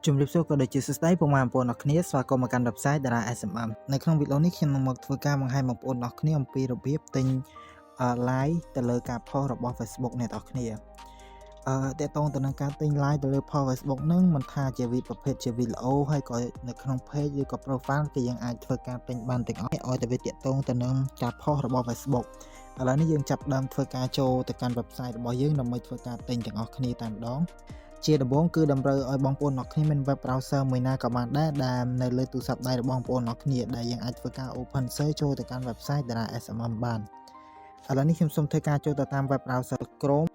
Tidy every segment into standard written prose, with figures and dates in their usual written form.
ជំរាបសួរក៏ដូចជាសួស្តីពុកម៉ែបងប្អូនអរគ្នាស្វាគមន៍មកកាន់ website Dara SMM នៅក្នុងវីដេអូនេះខ្ញុំនឹងមកធ្វើការបង្ហាញបងប្អូនអរគ្នាអំពីរបៀបទិញ live ទៅលើការ post របស់ Facebook អ្នកនរគ្នាតើតងទៅនឹងការទិញ live ទៅលើ post Facebook នឹងមិនថាជាប្រភេទជា video ហើយក៏នៅក្នុង page ឬក៏ profile គឺយើងអាចធ្វើការទិញបានទាំងអស់ឲ្យតែវាតកតងទៅនឹងការ post របស់ Facebook ឥឡូវនេះយើងចាប់ផ្ដើមធ្វើការចូលទៅកាន់ website របស់យើងដើម្បីធ្វើការទិញទាំងអស់គ្នាតែម្ដងជាដំបូងគឺតម្រូវឲ្យបងប្អូនអរគ្នាមាន web browser មួយណាក៏បានដែរដែលនៅលើទូរស័ព្ទដៃរបស់បងប្អូនអរគ្នាដែលយើងអាចធ្វើការ open search ចូលទៅកាន់ website Dara SMM បានឥឡូវនេះខ្ញុំសូមធ្វើការចូលទៅតាម web browser Chrome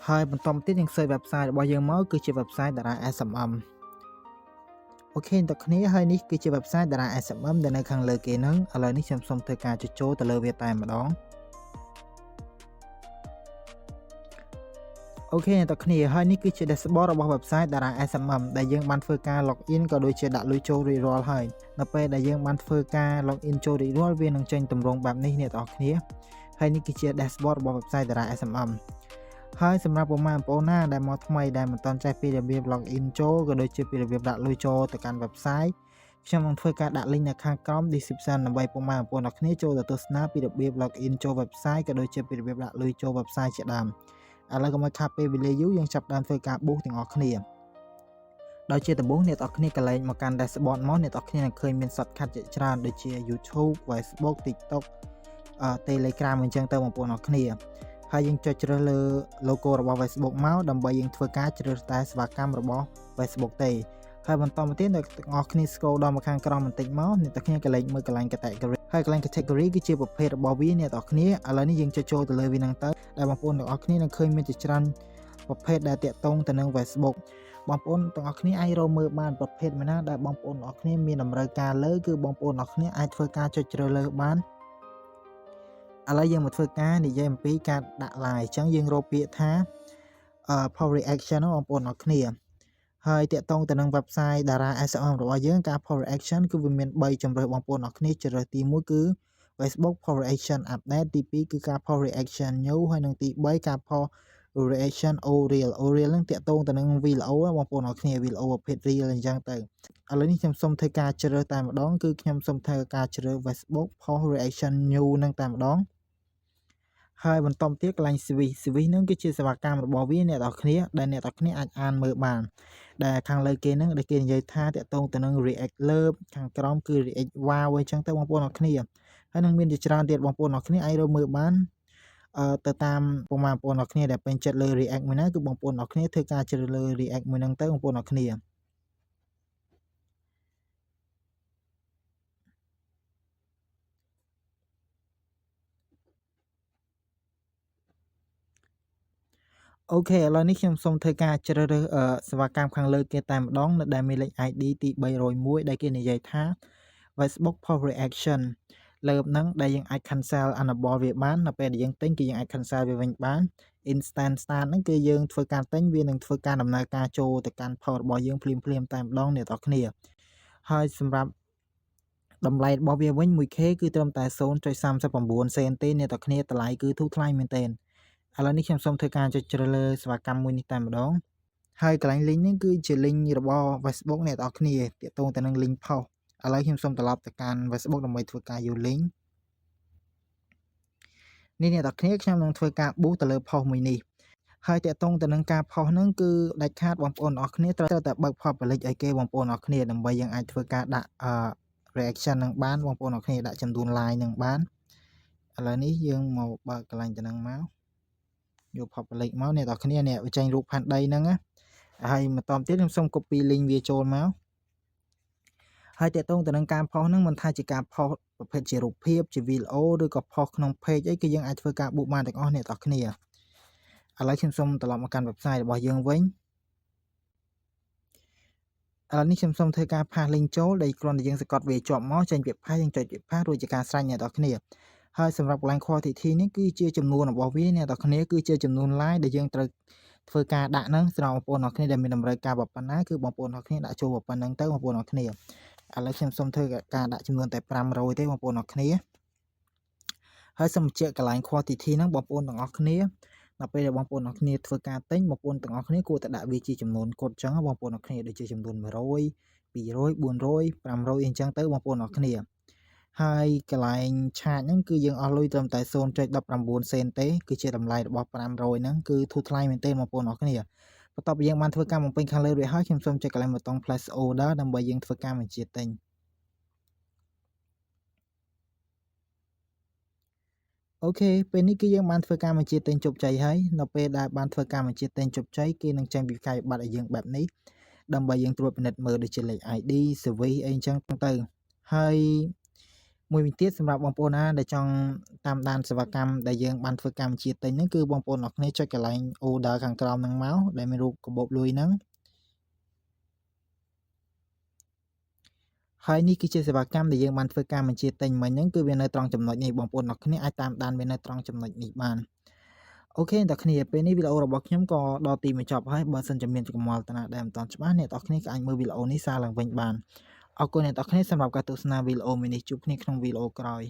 ហើយបន្តមកទៀតយើង search website របស់យើងមកគឺជា website Dara SMM អូខេអ្នកគ្នាហើយនេះគឺជា website Dara SMM ដែលនៅខាងលើគេហ្នឹងឥឡូវនេះខ្ញុំសូមធ្វើការចូលទៅលើវាតែម្ដងអូខេអ្នកគ្នាហើយនេះគឺជា dashboard របស់ website Dara SMM ដែលយើងបានធ្វើការ login ក៏ដូចជាដាក់លុយចូលរួចរាល់ហើយនៅពេលដែលយើងបានធ្វើការ login ចូលរួចរាល់វានឹងចេញទម្រង់បែបនេះអ្នកនរគ្នាហើយនេះគឺជា dashboard របស់ website Dara SMM ហើយសម្រាប់បងប្អូនណាដែលមកថ្មីដែលមិនទាន់ចេះពីរបៀប login ចូលក៏ដូចជាពីរបៀបដាក់លុយចូលទៅកាន់ website ខ្ញុំនឹងធ្វើការដាក់ link នៅខាងក្រោម description ដើម្បីបងប្អូនអរគ្នាចូលទៅទស្សនាពីរបៀប login ចូល website ក៏ដូចជាពីរបៀបដាក់លុយចូល website ជាដើមឥឡូវកុំឲ្យខាតពេលវេលាយូរយើងចាប់ដើមធ្វើការប៊ូសទាំងអស់គ្នាដោយជាដំបូងអ្នកនរគ្នាកលែងមកកាន់ dashboard មកអ្នកនរគ្នានឹងឃើញមាន shortcut ជាច្រើនដូចជា YouTube, Facebook, TikTok, Telegram អញ្ចឹងទៅបងប្អូនអរគ្នាហើយយើងចុចជ្រើសលើ logo របស់ Facebook មកដើម្បីយើងធ្វើការជ្រើសតែសេវាកម្មរបស់ Facebook ទេហើយបន្តមកទៀតអ្នកទាំងអស់គ្នា scroll ដល់មកខាងក្រោមបន្តិចមកអ្នកទាំងគ្នាកលែងមើលកន្លែង category ហើយកន្លែង category គឺជាប្រភេទរបស់វាអ្នកទាំងអស់គ្នាឥឡូវនេះយើងចុចចូលទៅលើវាហ្នឹងទៅដែលបងប្អូនទាំងអស់គ្នានឹងឃើញមានជាច្រើនប្រភេទដែលតាក់ទងទៅនឹង Facebook បងប្អូនទាំងអស់គ្នាអាចរកមើលបានប្រភេទមួយណាដែលបងប្អូនទាំងអស់គ្នាមានតម្រូវការលើគឺបងប្អូនទាំងអស់គ្នាអាចធ្វើការចុចជ្រើសរើសបានឥឡូវយើងមកធ្វើការនិយាយអំពីការដាក់ live អញ្ចឹងយើងរកពាក្យថា post reaction បងប្អូនទាំងអស់គ្នាហើយតាក់ទងទៅនឹង website Dara SMM របស់យើងការ post reaction គឺវាមាន3ជម្រើសបងប្អូនទាំងអស់គ្នាជ្រើសទី1គឺ Facebook post reaction update ទី2គឺការ post reaction new ហើយនិងទី3ការ post reaction Oriel នឹងតាក់ទងទៅនឹង video បងប្អូនទាំងអស់គ្នា video ប្រភេទ reel អញ្ចឹងទៅឥឡូវនេះខ្ញុំសូមធ្វើការជ្រើសតែម្ដងគឺខ្ញុំសូមធ្វើការជ្រើស Facebook post reaction new នឹងតែម្ដងហើយបន្តទៀតកន្លែង CV នឹងគឺជាសេវាកម្មរបស់វាអ្នកនរគ្នាដែលអ្នកនរគ្នាអាចអានមើលបានដែលខាងលើគេនឹងដែលគេនិយាយថាតាក់ទងទៅនឹង react លើបខាងក្រោមគឺ react wow អញ្ចឹងទៅបងប្អូនអរគ្នាហើយនឹងមានជាច្រើនទៀតបងប្អូនអរគ្នាអាចរកមើលបានទៅតាមបងប្អូនអរគ្នាដែលពេញចិត្តលើ react មួយណាគឺបងប្អូនអរគ្នាធ្វើការជ្រើសលើ react មួយហ្នឹងទៅបងប្អូនអរគ្នាអូខេឥឡូវនេះខ្ញុំសូមធ្វើការជ្រើសរើសសេវាកម្មខាងលើគេតែម្ដងដែលមានលេខ ID ទី301ដែលគេនិយាយថា Facebook post reaction លើបហ្នឹងដែលយើងអាច cancel enable វាបាននៅពេលដែលយើងទិញគឺយើងអាច cancel វាវិញបាន instant start ហ្នឹងគឺយើងធ្វើការទិញវានឹងធ្វើការដំណើរការចូលទៅកាន់ post របស់យើងភ្លាមៗតែម្ដងអ្នកនរគ្នាហើយសម្រាប់តម្លៃរបស់វាវិញ 1k គឺត្រឹមតែ 0.39 សេនទេអ្នកនរគ្នាតម្លៃគឺធូរថ្លៃមែនទែនឥឡូវនេះខ្ញុំសូមធ្វើការចុចជ្រើសលើសេវាកម្មមួយនេះតែម្ដងហើយកន្លែង link នេះគឺជា link របស់ Facebook អ្នកនរគ្នាទាក់ទងទៅនឹង link post ឥឡូវខ្ញុំសូមត្រឡប់ទៅកាន់ Facebook ដើម្បីធ្វើការយក link នេះអ្នកនរគ្នាខ្ញុំនឹងធ្វើការប៊ូសទៅលើ post មួយនេះហើយតាក់ទងទៅនឹងការ post ហ្នឹងគឺដាច់ខាតបងប្អូនអរគ្នាត្រូវតែបើក public ឲ្យគេបងប្អូនអរគ្នាដើម្បីយើងអាចធ្វើការដាក់reaction នឹងបានបងប្អូនអរគ្នាដាក់ចំនួន like នឹងបានឥឡូវនេះយើងមកបើកកន្លែងទៅនឹងមកយក public មកអ្នកនរគ្នានេះបញ្ចេញរូបផែនដីហ្នឹងណាហើយបន្តទៀតខ្ញុំសូម copy link វាចូលមកហើយតាក់ទងទៅនឹងការ post ហ្នឹងមិនថាជាការ post ប្រភេទជារូបភាពជា video ឬក៏ post ក្នុង page អីគឺយើងអាចធ្វើការប៊ូសបានទាំងអស់អ្នកនរគ្នាឥឡូវខ្ញុំសូមត្រឡប់មកកាន់ website របស់យើងវិញឥឡូវនេះខ្ញុំសូមធ្វើការ pass link ចូលដែលគ្រាន់តែយើងសង្កត់វាជាប់មកចេញពាក្យ pass យើងចុចពាក្យ pass រួចជាការស្រេចអ្នកនរគ្នាហើយសម្រាប់កន្លែង quantity នេះគឺជាចំនួនរបស់វាអ្នកនរគ្នាគឺជាចំនួន like ដែលយើងត្រូវធ្វើការដាក់ហ្នឹងសម្រាប់បងប្អូនអរគ្នាដែលមានតម្រូវការប៉ុណ្ណាគឺបងប្អូនអរគ្នាដាក់ចូលប៉ុណ្្នឹងទៅបងប្អូនអរគ្នាឥឡូវខ្ញុំសូមធ្វើការដាក់ចំនួនតែ500ទេបងប្អូនអរគ្នាហើយសូមបញ្ជាក់កន្លែង quantity ហ្នឹងបងប្អូនទាំងអស់គ្នា ដល់ពេលដែលបងប្អូនអ្នកគ្នាធ្វើការទិញបងប្អូនទាំងអស់គ្នាគួរតែដាក់វាជាចំនួនកូដចឹងបងប្អូនអ្នកគ្នាដូចជាចំនួន100 200 400 500អញ្ចឹងទៅបងប្អូនអ្នកគ្នាហើយកន្លែងឆាតហ្នឹងគឺយើងអស់លុយត្រឹមតែ 0.19 សេនទេគឺជាតម្លៃរបស់500ហ្នឹងគឺធូរថ្លៃមែនទេបងប្អូនអ្នកគ្នាបន្ទាប់ពីយើងបានធ្វើការបំពេញខាងលើរួចហើយខ្ញុំសូមចុចកន្លែងប៊ូតុង place order ដើម្បីយើងធ្វើការបញ្ជាទិញអូខេពេលនេះគឺយើងបានធ្វើការបញ្ជាទិញជោគជ័យហើយនៅពេលដែលបានធ្វើការបញ្ជាទិញជោគជ័យគេនឹងចេញវិក្កយបត្រឲ្យយើងបែបនេះដើម្បីយើងត្រួតពិនិត្យមើលដូចជាលេខ ID service អីអញ្ចឹងទៅហើយមួយវិញទៀតសម្រាប់បងប្អូនណាដែលចង់តាមដានសេវាកម្មដែលយើងបានធ្វើការបញ្ជាទិញហ្នឹងគឺបងប្អូនអរគ្នាចុចកន្លែង order ខាងក្រោមហ្នឹងមកដែលមានរូបកាបូបលុយហ្នឹងហើយនេះគឺជាសេវាកម្មដែលយើងបានធ្វើការបញ្ជាទិញមិញហ្នឹងគឺវានៅត្រង់ចំណុចនេះបងប្អូនអរគ្នាអាចតាមដានវានៅត្រង់ចំណុចនេះបានអូខេអ្នកគ្នាពេលនេះវីដេអូរបស់ខ្ញុំក៏ដល់ទីបញ្ចប់ហើយបើសិនជាមានចម្ងល់តាណាដែលមិនទាន់ច្បាស់អ្នកនរគ្នាក៏អាចមើលវីដេអូនេះសារឡើងវិញបានអរគុណអ្នកនរគ្នាសម្រាប់ការទស្សនាវីដេអូមួយនេះជួបគ្នាក្នុងវីដេអូក្រោយ